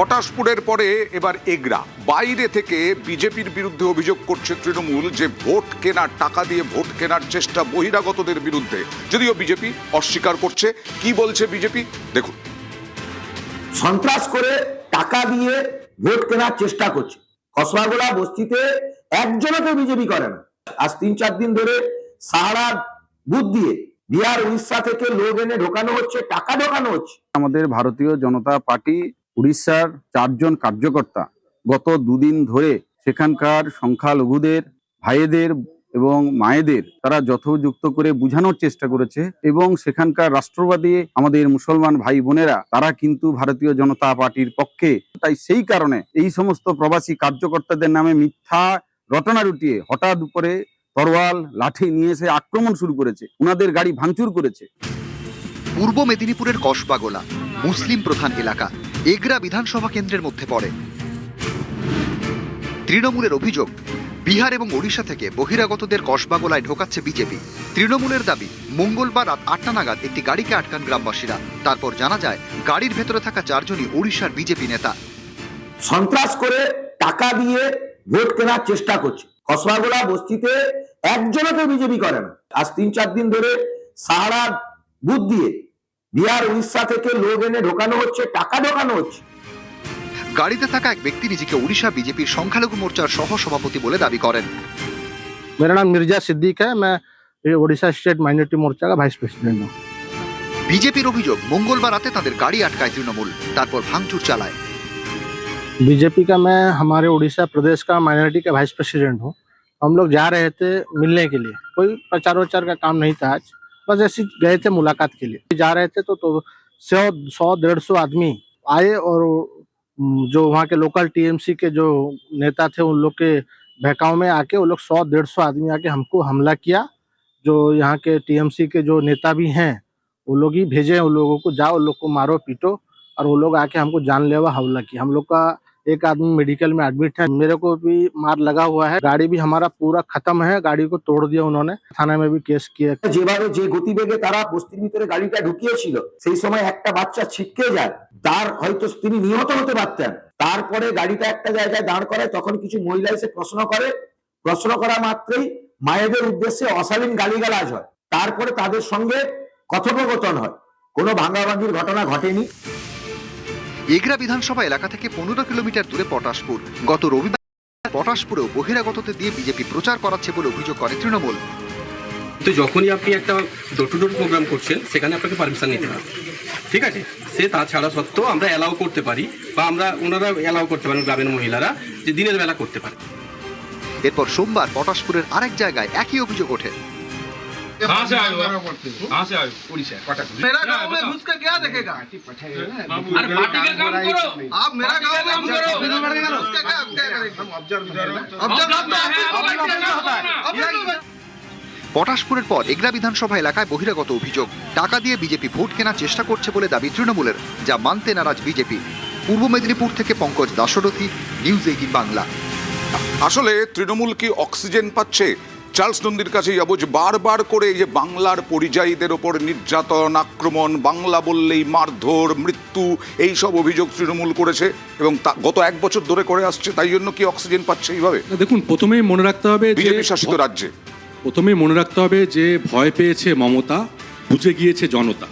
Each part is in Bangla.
পটাশপুরের পরে এবার এগরা। বাইরে থেকে বিজেপির বিরুদ্ধে অভিযোগ করছে তৃণমূল যে ভোট কেনার টাকা দিয়ে ভোট কেনার চেষ্টা বহিরাগতদের বিরুদ্ধে, যদিও বিজেপি অস্বীকার করছে। কি বলছে বিজেপি দেখুন। সন্ত্রাস করে টাকা দিয়ে ভোট কেনার চেষ্টা করছে। কসবাগোলা বস্তিতে একজনকে বিজেপি করে না। আজ 3-4 দিন ধরে সাহারা বুথ দিয়ে বিহার উড়িষ্যা থেকে লোক এনে ঢোকানো হচ্ছে, টাকা ঢোকানো হচ্ছে। আমাদের ভারতীয় জনতা পার্টি উড়িষ্যার 4 জন কার্যকর্তা গত দুদিন ধরে সেখানকার সংখ্যালঘুদের ভাইদের এবং মায়েদের তারা যথোযুক্ত করে বোঝানোর চেষ্টা করেছে, এবং সেখানকার রাষ্ট্রবাদী আমাদের মুসলমান ভাই বোনেরা তারা কিন্তু ভারতীয় জনতা পার্টির পক্ষে। তাই সেই কারণে এই সমস্ত প্রবাসী কার্যকর্তাদের নামে মিথ্যা রটনা রুটিয়ে হঠাৎ উপরে তরোয়াল লাঠি নিয়ে এসে আক্রমণ শুরু করেছে, ওনাদের গাড়ি ভাঙচুর করেছে। পূর্ব মেদিনীপুরের কসবাগোলা মুসলিম প্রধান এলাকা এগরা বিধানসভা কেন্দ্রের মধ্যে পড়ে। তৃণমূলের অভিযোগ, বিহার এবং ওড়িশা থেকে বহিরাগতদের কসবাগোলায় ঢোকাচ্ছে বিজেপি। তৃণমূলের দাবি, মঙ্গলবার রাত 8টা নাগাদ একটি গাড়িকে আটকান গ্রামবাসীরা। তারপর জানা যায় গাড়ির ভেতরে থাকা 4 জনই ওড়িশার বিজেপি নেতা। সন্ত্রাস করে টাকা দিয়ে ভোট কেনার চেষ্টা করছে। কসবাগোলা বস্তিতে একজনকে বিজেপি করে না। আজ 3-4 দিন ধরে সাহারা বুথ দিয়ে বিহার উড়িষ্যা থেকে লোক এনে ঢোকানো হচ্ছে, টাকা ঢোকানো হচ্ছে। গাড়িতে থাকা এক ব্যক্তি নিজেকে ওড়িশা বিজেপির সংখ্যালঘু মোর্চার সহ সভাপতি বলে দাবি করেন। मेरा नाम मिर्जा सिद्दीक है, मैं ओडिशा स्टेट माइनॉरिटी मोर्चा का वाइस प्रेसिडेंट हूँ। বিজেপির অভিযোগ, মঙ্গলবার রাতে তাদের গাড়ি আটকায় তৃণমূল, তারপর ভাঙচুর চালায়। बीजेपी का मैं हमारे उड़ीसा प्रदेश का माइनॉरिटी का वाइस प्रेसिडेंट हूँ। हम लोग जा रहे थे मिलने के लिए, कोई प्रचार वचार का काम नहीं था आज, बस ऐसे गए थे मुलाकात के लिए। जा रहे थे तो 100-150 आदमी आए, और जो वहाँ के लोकल टीएमसी के जो नेता थे उन लोग के बहकाव में आके वो लोग 100-150 आदमी आके हमको हमला किया। जो यहाँ के टीएमसी के जो नेता भी हैं वो लोग ही भेजे उन लोगों को, जाओ उन लोग को मारो पीटो, और वो लोग आके हमको जानलेवा हमला किया। हम लोग का एक आदमी मेडिकल में एडमिट है, मेरे को भी मार लगा हुआ है। गाड़ी भी हमारा पूरा खत्म है, गाड़ी को तोड़ दिया उन्होंने, थाना में भी केस किया। যেভাবে যে গতিবেগে তারা বস্তির ভিতরে গাড়িটা ঢুকিয়েছিল, সেই সময় একটা বাচ্চা ছিটকে যায়, তার হয়তো তিনি নিহত হতে পারতেন। তারপরে গাড়িটা একটা জায়গায় দাঁড় করায়, তখন কিছু মহিলা এসে প্রশ্ন করা মাত্রই মায়েদের উদ্দেশ্যে অশালীন গালিগালাজ হয়। তারপরে তাদের সঙ্গে কথোপকথন হয়, কোনো ভাঙাভাঙির ঘটনা ঘটেনি। এগরা বিধানসভা এলাকা থেকে 15 কিলোমিটার দূরে পটাশপুর। গত রবিবার পটাশপুরেও বহিরাগতদের দিয়ে বিজেপি প্রচার করাচ্ছে বলে অভিযোগ করে তৃণমূল। তো যখনই আপনি একটা ডোর টু ডোর প্রোগ্রাম করছেন, সেখানে আপনাকে পারমিশন নিতে হবে, ঠিক আছে? সে তাছাড়া সত্ত্বেও আমরা অ্যালাউ করতে পারি, বা ওনারা অ্যালাউ করতে পারেন, গ্রামের মহিলারা, যে দিনের বেলা করতে পারে। এরপর সোমবার পটাশপুরের আরেক জায়গায় একই অভিযোগ ওঠে। कहाँ से आए हो? कहाँ से आए हो? उड़ीसा, पटाखा। मेरा गांव में घुस के क्या देखेगा? अरे पार्टी का काम करो। आप मेरा गांव में घुस के क्या करेगा? ऑब्जर्व পটাশপুরের পর এগরা বিধানসভা এলাকায় বহিরাগত অভিযোগ, টাকা দিয়ে বিজেপি ভোট কেনার চেষ্টা করছে বলে দাবি তৃণমূলের, যা মানতে নারাজ বিজেপি। পূর্ব মেদিনীপুর থেকে পঙ্কজ দাশরথী, নিউজ 18 বাংলা। আসলে তৃণমূল কি অক্সিজেন পাচ্ছে? চার্লস নন্দীর কাছে যাবো, যে বারবার করে এই যে বাংলার পরিযায়ীদের ওপর নির্যাতন, আক্রমণ, বাংলা বললেই মারধর, মৃত্যু, এই সব অভিযোগ তৃণমূল করেছে এবং গত 1 বছর ধরে করে আসছে। তাই জন্য কি অক্সিজেন পাচ্ছে এইভাবে? দেখুন, প্রথমেই মনে রাখতে হবে বিজেপি শাসিত রাজ্যে যে ভয় পেয়েছে মমতা, বুঝে গিয়েছে জনতা।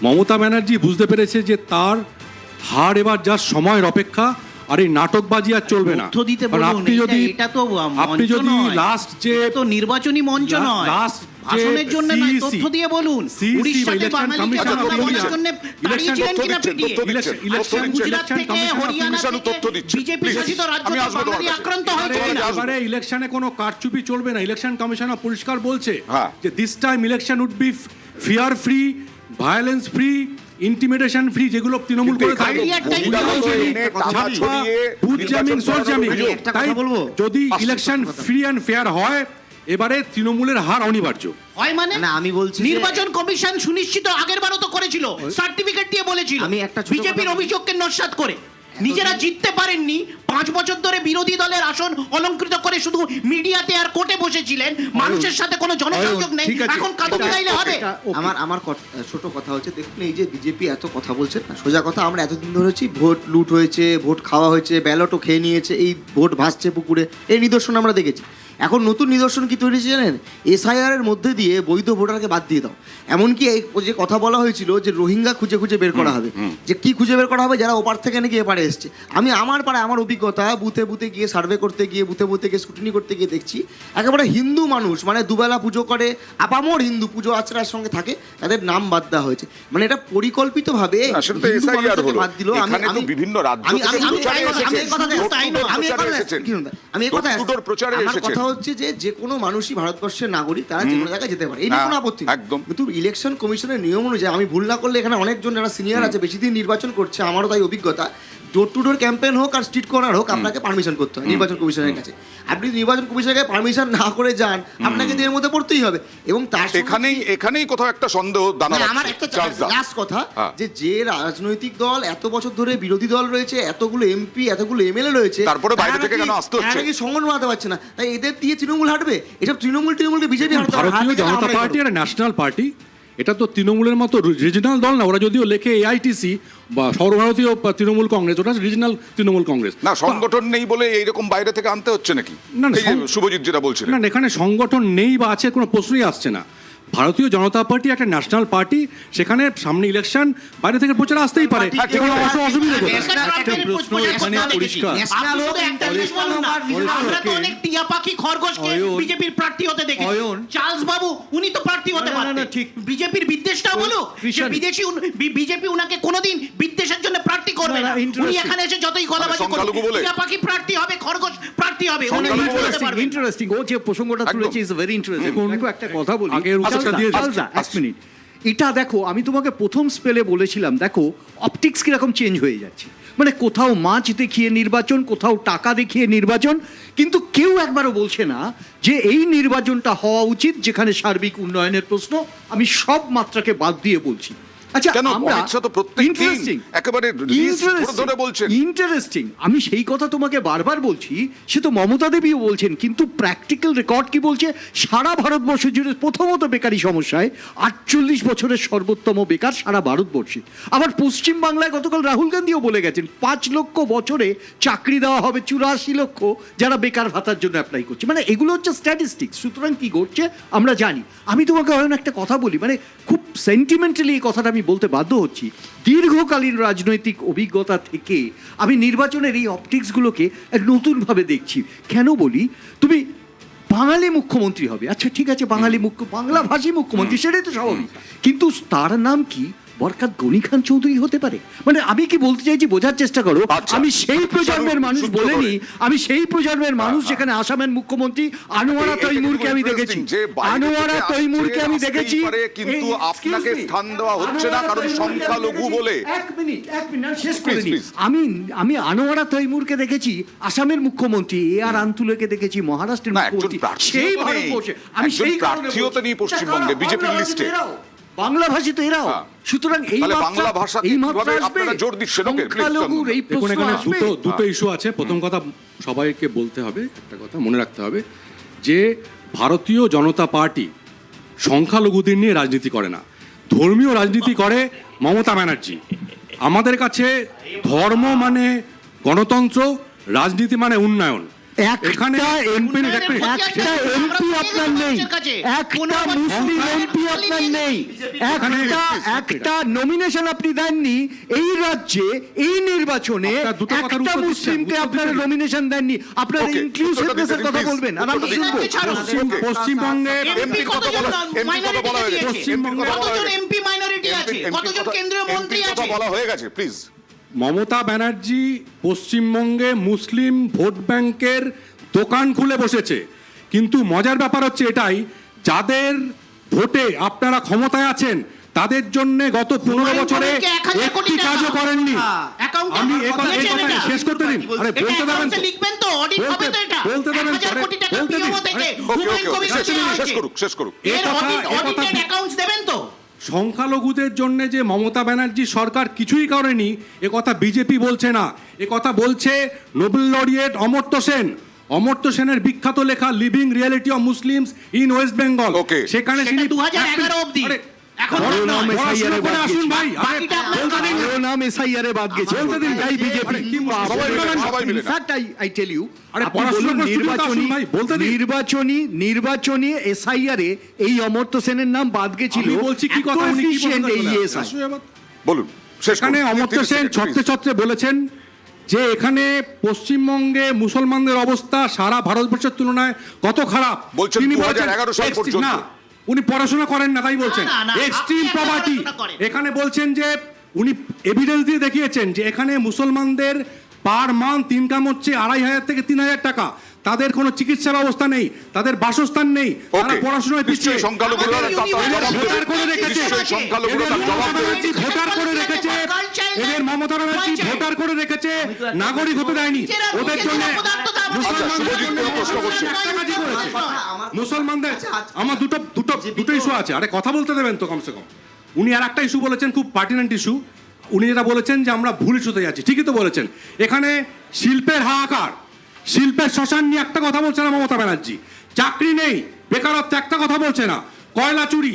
মমতা ব্যানার্জি বুঝতে পেরেছে যে তার হার এবার যা সময়ের অপেক্ষা, আর এই নাটকবাজি আর চলবে না। আপনি যদি লাস্ট যে নির্বাচনী মঞ্চ নয়, ভাষণের জন্য নয়, তথ্য দিয়ে বলুন উড়িষ্যাতে বাঙালিকে হত্যা করার জন্য দাঁড়িয়েছিলেন কিনা পিটিয়ে? গুজরাট থেকে হরিয়ানা থেকে বিজেপি শাসিত রাজ্যে বাঙালি আক্রান্ত হয়েছে কিনা? এবারে ইলেকশনে কোনো কারচুপি চলবে না। ইলেকশন কমিশনার পরিষ্কার বলছে যে this time election would be fear free, violence free, intimidation free, যেগুলো তৃণমূল করে থাকে। তাই যদি ইলেকশন ফ্রি অ্যান্ড ফেয়ার হয়, এবারে তৃণমূলের হার অনিবার্য হয়। মানে আমি বলছি নির্বাচন কমিশন সুনিশ্চিত আগের বারও তো করেছিল, সার্টিফিকেট দিয়ে বলেছিল। বিজেপির অভিযোগকে নস্যাৎ করে নিজেরা জিততে পারেননি, 5 বছর ধরে বিরোধী দলের আসন অলংকৃত করে শুধু মিডিয়াতে আর কোর্টে বসেছিলেন, মানুষের সাথে কোনো জনসংযোগ নেই, এখন কাদম গাইলে হবে? আমার ছোট কথা হচ্ছে, দেখুন এই যে বিজেপি এত কথা বলছে না, সোজা কথা, আমরা এতদিন ধরেছি ভোট লুট হয়েছে, ভোট খাওয়া হয়েছে, ব্যালটও খেয়ে নিয়েছে, এই ভোট ভাসছে পুকুরে, এই নিদর্শন আমরা দেখেছি। এখন নতুন নিদর্শন কি তৈরি হয়েছে জানেন? এসআইআর এর মধ্যে দিয়ে বৈধ ভোটারকে বাদ দিয়ে দাও। এমনকি এই যে কথা বলা হয়েছিল যে রোহিঙ্গা খুঁজে খুঁজে বের করা হবে, যে কি খুঁজে বের করা হবে, যারা ওপার থেকে নাকি এপারে এসছে। আমি আমার পাড়ায় আমার অভিজ্ঞতা, বুথে বুথে গিয়ে সার্ভে করতে গিয়ে, বুথে বুথে গিয়ে স্ক্রুটিনি করতে গিয়ে দেখছি একেবারে হিন্দু মানুষ, মানে দুবেলা পুজো করে, আপামর হিন্দু, পুজো আচরার সঙ্গে থাকে, তাদের নাম বাদ দেওয়া হয়েছে। মানে এটা পরিকল্পিতভাবে বাদ দিল। আমার কথা হচ্ছে যে কোনো মানুষই ভারতবর্ষের নাগরিক, তারা যে কোনো জায়গায় যেতে পারে, এই কোনো আপত্তি একদম। কিন্তু ইলেকশন কমিশনের নিয়ম অনুযায়ী, আমি ভুল না করলে এখানে অনেকজন যারা সিনিয়র আছে, বেশি দিন নির্বাচন করছে, আমারও তাই অভিজ্ঞতা, ডোর টু ডোর ক্যাম্পেইন হোক আর স্ট্রিট কর্নার হোক, আপনাকে পারমিশন করতে হয় নির্বাচন কমিশনের কাছে। আপনি নির্বাচন কমিশনের কাছে পারমিশন না করে যান, আপনাকে এর মধ্যে পড়তেই হবে। এবং তার এখানেই কোথাও একটা সন্দেহ দানা। আমার একটা লাস্ট কথা, যে রাজনৈতিক দল এত বছর ধরে বিরোধী দল রয়েছে, এতগুলো এমপি, এতগুলো এমএলএ রয়েছে, তারপরে বাইরে থেকে কেন আসতে হচ্ছে? নাকি সংগঠন বানাতে পারছে না, তাই এদের দিয়ে তৃণমূল হাঁটবে। এসব তৃণমূলকে বিজেপি ভারতীয় জনতা পার্টি আর ন্যাশনাল পার্টি, এটা তো তৃণমূলের মতো রিজিনাল দল না। ওরা যদিও লেখে এআইটিসি বা সর্বভারতীয় তৃণমূল কংগ্রেস, ওটা রিজিনাল তৃণমূল কংগ্রেস না। সংগঠন নেই বলে এইরকম বাইরে থেকে আনতে হচ্ছে নাকি? না, শুভজিৎ যেটা বলছিলেন, না, এখানে সংগঠন নেই বা আছে কোনো প্রশ্নই আসছে না। ভারতীয় জনতা পার্টি একটা ন্যাশনাল পার্টি, সেখানে সামনে ইলেকশন, বাইরে থেকে প্রচার আসতেই পারে, অসুবিধা কোথায়? বিজেপির প্রার্থী হতে দেখি চার্লস বাবু, উনি তো প্রার্থী হতে পারেন, বিজেপির বিদ্বেষটা বলো, বিজেপি উনাকে কোনোদিন বিদ্বেষের জন্য প্রার্থী করবে না। উনি এখানে এসে যতই গলাবাজি করবে, টিয়া পাখি প্রার্থী হবে, খরগোশ প্রার্থী হবে। ইন্টারেস্টিং, ও যে প্রসঙ্গটা তুলেছে ইজ ভেরি ইন্টারেস্টিং। দেখো একটা কথা বলি, এটা দেখো, আমি তোমাকে প্রথম স্পেলে বলেছিলাম, দেখো অপটিক্স কিরকম চেঞ্জ হয়ে যাচ্ছে, মানে কোথাও মাছ দেখিয়ে নির্বাচন, কোথাও টাকা দেখিয়ে নির্বাচন, কিন্তু কেউ একবারও বলছে না যে এই নির্বাচনটা হওয়া উচিত যেখানে সার্বিক উন্নয়নের প্রশ্ন। আমি সব মাত্রাকে বাদ দিয়ে বলছি। আচ্ছা, ইন্টারেস্টিং, আমি সেই কথা তোমাকে বারবার বলছি, সে তো মমতা দেবীও বলছেন, কিন্তু প্র্যাকটিক্যাল রেকর্ড কি বলছে? সারা ভারতবর্ষ জুড়ে প্রথমত বেকারি সমস্যায় 48 বছরের সর্বোত্তম বেকার সারা ভারতবর্ষে। আবার পশ্চিম বাংলায় গতকাল রাহুল গান্ধীও বলে গেছেন 5 লক্ষ বছরে চাকরি দেওয়া হবে 84 লক্ষ যারা বেকার ভাতার জন্য অ্যাপ্লাই করছে। মানে এগুলো হচ্ছে স্ট্যাটিস্টিক্স। সুতরাং কি ঘটছে আমরা জানি। আমি তোমাকে একটা কথা বলি, মানে খুব সেন্টিমেন্টালি এই কথাটা আমি বলতে বাধ্য হচ্ছি। দীর্ঘকালীন রাজনৈতিক অভিজ্ঞতা থেকে আমি নির্বাচনের এই অপটিক্সগুলোকে নতুনভাবে দেখছি। কেন বলি, তুমি বাঙালি মুখ্যমন্ত্রী হবে, আচ্ছা ঠিক আছে, বাংলাভাষী মুখ্যমন্ত্রী, সেটাই তো স্বাভাবিক, কিন্তু তার নাম কি বরকত গনি খান চৌধুরী হতে পারে? মানে আমি কি বলতে চাইছি বোঝার চেষ্টা করো। আমি সেই প্রজন্মের মানুষ বলেনি, আমি সেই প্রজন্মের মানুষ যেখানে আসামের মুখ্যমন্ত্রী আনোয়ারা তৈমুরকে আমি দেখেছি, আনোয়ারা তৈমুরকে আমি দেখেছি, কিন্তু আপনাকে স্থান দেওয়া হচ্ছে না কারণ সংখ্যালঘু বলে। এক মিনিট শেষ করে নি। আমি আনোয়ারা তৈমুরকে দেখেছি আসামের মুখ্যমন্ত্রী, আর আন্তুলেকে দেখেছি মহারাষ্ট্রের মুখ্যমন্ত্রী। সেই ভারতবর্ষে আমি সেই প্রার্থীও তো নেই পশ্চিমবঙ্গে বিজেপির লিস্টে, বাংলা ভাষী তো এরাও। সুতরাং এই বাংলা ভাষা আপনারা জোর দিচ্ছেন। দুটো ইস্যু আছে। প্রথম কথা, সবাইকে বলতে হবে, একটা কথা মনে রাখতে হবে যে ভারতীয় জনতা পার্টি সংখ্যালঘুদের নিয়ে রাজনীতি করে না, ধর্মীয় রাজনীতি করে মমতা ব্যানার্জি। আমাদের কাছে ধর্ম মানে গণতন্ত্র, রাজনীতি মানে উন্নয়ন। এখানে এমপি আপনার নেই, একটা মুসলিম এমপি আপনার নেই, একটা নমিনেশন আপনি দেননি এই রাজ্যে, এই নির্বাচনে একটা মুসলিমকে আপনারা নমিনেশন দেননি। আপনারা ইনক্লুসিভনেসের কথা বলবেন আর আমরা শুনবো। পশ্চিমবঙ্গে বলা হয়ে গেছে, প্লিজ। মমতা ব্যানার্জি পশ্চিমবঙ্গে মুসলিম ভোট ব্যাংকের দোকান খুলে বসেছে, কিন্তু মজার ব্যাপার হচ্ছে এটাই, যাদের ভোটে আপনারা ক্ষমতায় আছেন তাদের জন্য গত 15 বছরে একটি কাজও করেননি। আমি শেষ করতে দিন, আরে বলতে দেবেন তো, বলতে দেবেন, শেষ করুক। সংখ্যালঘুদের জন্য যে মমতা ব্যানার্জি সরকার কিছুই করেনি এ কথা বিজেপি বলছে না, এ কথা বলছে নোবেল লরিয়েট অমর্ত্য সেন। অমর্ত্য সেনের বিখ্যাত লেখা living reality of Muslims in West Bengal, সেখানে সেটা 2011 অবধি। এখন আসুন ভাই, নাম এসআইআর এ বাদ গেছে বলতে দিন তাই বিজেপি আই টেল ইউ নির্বাচনী এসআইআর এ এই অমর্ত্য সেনের নাম বাদ গেছিল। বলছি কি কথা বলুন। সেখানে অমর্ত্য সেন ছত্রে ছত্রে বলেছেন যে এখানে পশ্চিমবঙ্গে মুসলমানদের অবস্থা সারা ভারতবর্ষের তুলনায় কত খারাপ বলছেন। তিনি 2011 সাল পর্যন্ত না, উনি পড়াশোনা করেন না তাই বলছেন না, এক্সট্রিম আপনি পভার্টি। পড়াশোনা করেন। এখানে বলছেন যে উনি এভিডেন্স দিয়ে দেখিয়েছেন যে এখানে মুসলমানদের পার মান্থ ইনকাম হচ্ছে 2,500 থেকে 3,000 টাকা, তাদের কোনো চিকিৎসা ব্যবস্থা নেই, তাদের বাসস্থান নেই, তারা পড়াশোনায় পিছিয়ে। ভোটার করে রেখেছে এদের মমতা ব্যানার্জি, ভোটার করে রেখেছে, নাগরিক হতে দেয়নি ওদের জন্য। মুসলমানদের আমার দুটো ইস্যু আছে, আরে কথা বলতে দেবেন তো কমসে কম। উনি আর একটা ইস্যু বলেছেন, খুব পার্টিনেন্ট ইস্যু। উনি যেটা বলেছেন যে আমরা ভুল ইস্যুতে যাচ্ছি, ঠিকই তো বলেছেন। এখানে শিল্পের হাহাকার, শিল্পের শ্মশান নিয়ে একটা কথা বলছে না মমতা ব্যানার্জি। চাকরি নেই, বেকারত্ব একটা কথা বলছে না। কয়লা চুরি,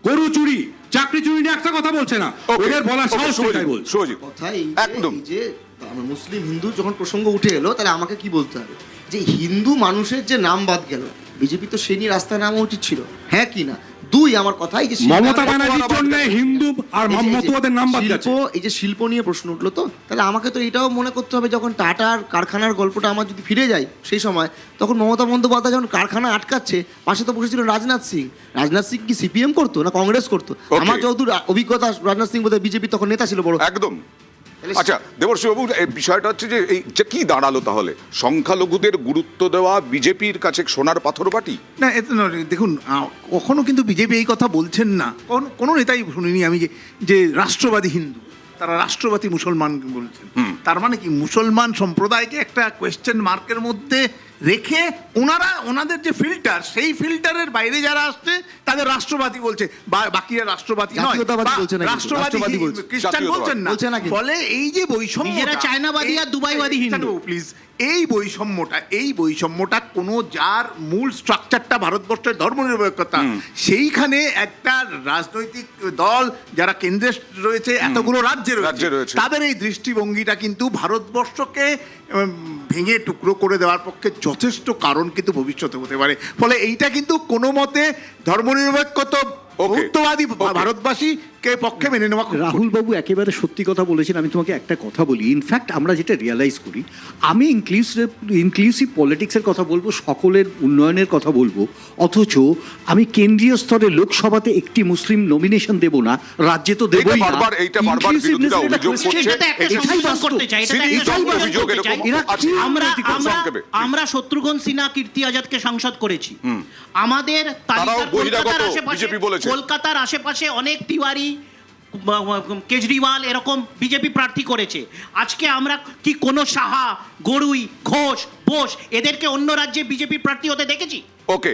গরু চুরি, চাকরি চুরি নিয়ে একটা কথা বলছে না। ওদের বলার সাহস নেই বলছে। কথা এই যে মুসলিম হিন্দু যখন প্রসঙ্গ উঠে এলো, তাহলে আমাকে কি বলতে হবে যে হিন্দু মানুষের যে নাম বাদ গেল, বিজেপি তো সেই নিয়ে রাস্তায় নামা উচিত ছিল, হ্যাঁ কি না? দুই, আমার কথা এই যে মমতা ব্যানার্জির জন্য হিন্দু আর মতুয়াদের নাম বাদ গেছে। এই যে শিল্প নিয়ে প্রশ্ন উঠলো, তো তাহলে আমাকে তো এটাও মনে করতে হবে, যখন টাটার কারখানার গল্পটা আমার যদি ফিরে যায় সেই সময়, তখন মমতা বন্দ্যোপাধ্যায় যখন কারখানা আটকাচ্ছে, পাশে তো বসেছিল রাজনাথ সিং। রাজনাথ সিং কি সিপিএম করতো না কংগ্রেস করতো? আমার যতদূর অভিজ্ঞতা, রাজনাথ সিং বোধহয় বিজেপি তখন নেতা ছিল বড়। একদম। আচ্ছা দেবর্ষী বাবু, এই বিষয়টা হচ্ছে যে এই যে কি দাঁড়ালো তাহলে, সংখ্যালঘুদের গুরুত্ব দেওয়া বিজেপির কাছে সোনার পাথর বাটি? না, দেখুন, কখনো কিন্তু বিজেপি এই কথা বলছেন না, কোনো নেতাই শুনিনি আমি যে রাষ্ট্রবাদী হিন্দু, তারা রাষ্ট্রবাদী মুসলমান বলছেন। তার মানে কি, মুসলমান সম্প্রদায়কে একটা কোয়েশ্চেন মার্কের মধ্যে রেখে ওনাদের যে ফিল্টার, সেই ফিল্টারের বাইরে যারা আসছে তাদের রাষ্ট্রবাদী বলছে, বাকিরা রাষ্ট্রবাদী নয়, রাষ্ট্রবাদী খ্রিস্টান বলছেন না। ফলে এই যে বৈষম্য, চায়নাবাদী আর দুবাইবাদী হিন্দু, প্লিজ, এই বৈষম্যটা কোনো, যার মূল স্ট্রাকচারটা ভারতবর্ষের ধর্মনিরপেক্ষতা, সেইখানে একটা রাজনৈতিক দল যারা কেন্দ্রে রয়েছে, এতগুলো রাজ্যে রয়েছে, তাদের এই দৃষ্টিভঙ্গিটা কিন্তু ভারতবর্ষকে ভেঙে টুকরো করে দেওয়ার পক্ষে যথেষ্ট কারণ কিন্তু ভবিষ্যতে হতে পারে। ফলে এইটা কিন্তু কোনো মতে ধর্মনিরপেক্ষতা বহুত্ববাদী ভারতবাসীকে পক্ষে মেনে নেওয়া। রাহুল বাবু একেবারে সত্যি কথা বলেছেন। আমি তোমাকে একটা কথা বলি, ইনফ্যাক্ট আমরা যেটা রিয়ালাইজ করি, আমি ইনক্লুসিভ পলিটিক্সের কথা বলবো, সকলের উন্নয়নের কথা বলবো, অথচ আমি কেন্দ্রীয় স্তরে লোকসভাতে একটি মুসলিম নমিনেশন দেব না, রাজ্যে তো দেবই না। আমরা শত্রুঘ্ন সিনহা, কীর্তি আজাদকে সাংসদ করেছি। আমাদের কলকাতার আশেপাশে অনেক তিওয়ারি, কেজরিওয়াল এরকম বিজেপি প্রার্থী করেছে। আজকে আমরা কি কোনো সাহা, গড়ুই, ঘোষ, বোস এদেরকে অন্য রাজ্যে বিজেপি প্রার্থী হতে দেখেছি? ওকে।